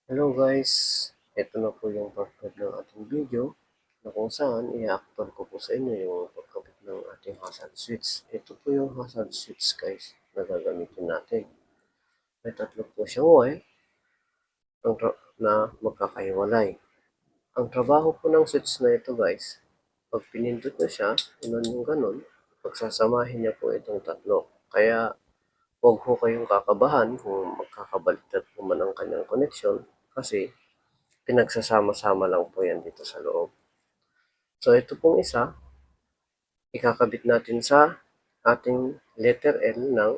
Hello guys, ito na po yung part 5 ng ating video na kung saan i-actual ko po sa inyo yung pagkabit ng ating hazard switch. Ito po yung hazard switch guys na gagamitin natin. May tatlo po siyang wire na magkakahiwalay. Ang trabaho po ng switch na ito guys, pag pinindot nyo siya, inon yung ganun, pagsasamahin niya po itong tatlo. Kaya huwag ho kayong kakabahan kung magkakabaliktad po man ang kanyang connection kasi pinagsasama-sama lang po yan dito sa loob. So ito pong isa, ikakabit natin sa ating letter L ng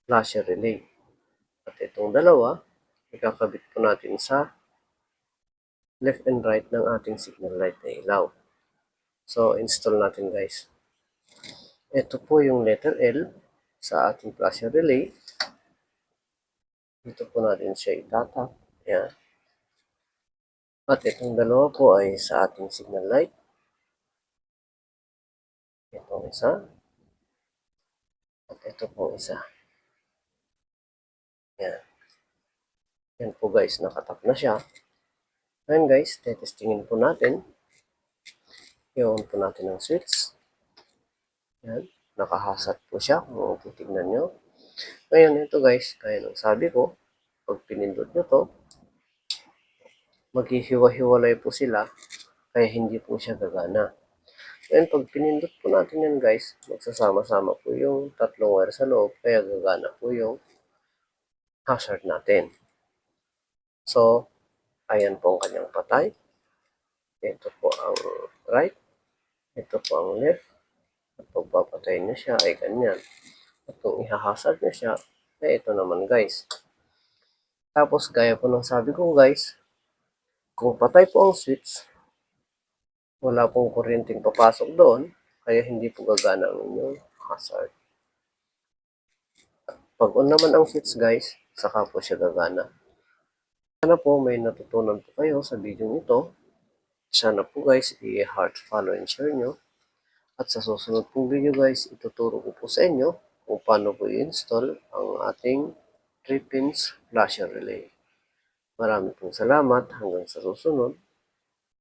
flasher relay. At itong dalawa, ikakabit po natin sa left and right ng ating signal light na ilaw. So install natin guys. Ito po yung letter L sa ating flasher relay. Dito po natin siya itatap. Yan. At itong dalawa po ay sa ating signal light. Itong isa. At ito po isa. Yan. Yan po guys, nakatap na siya. Ngayon guys, testingin po natin. I-on po natin ang switch. Yan. Nakahasat po siya kung titignan nyo. Ngayon ito guys, kaya nung sabi ko, pag pinindot nyo to, maghihiwa-hiwalay po sila kaya hindi po siya gagana. Ngayon pag pinindot po natin yan guys, magsasama-sama po yung tatlong wire sa loob kaya gagana po yung hazard natin. So, ayan po ang kanyang patay. Ito po ang right. Ito po ang left. At pagpapatayin niya siya ay ganyan. At kung ihahasard niya siya, ay ito naman guys. Tapos gaya po ng sabi ko guys, kung patay po ang switch, wala pong kuryenteng papasok doon, kaya hindi po gagana ang inyong hazard. Pag on naman ang switch guys, saka po siya gagana. Sana po may natutunan po kayo sa video ito. Sana po guys, i-heart, follow, and share nyo. At sa susunod pong video guys, ituturo ko po sa inyo kung paano po i-install ang ating 3-pins flasher relay. Maraming pong salamat hanggang sa susunod.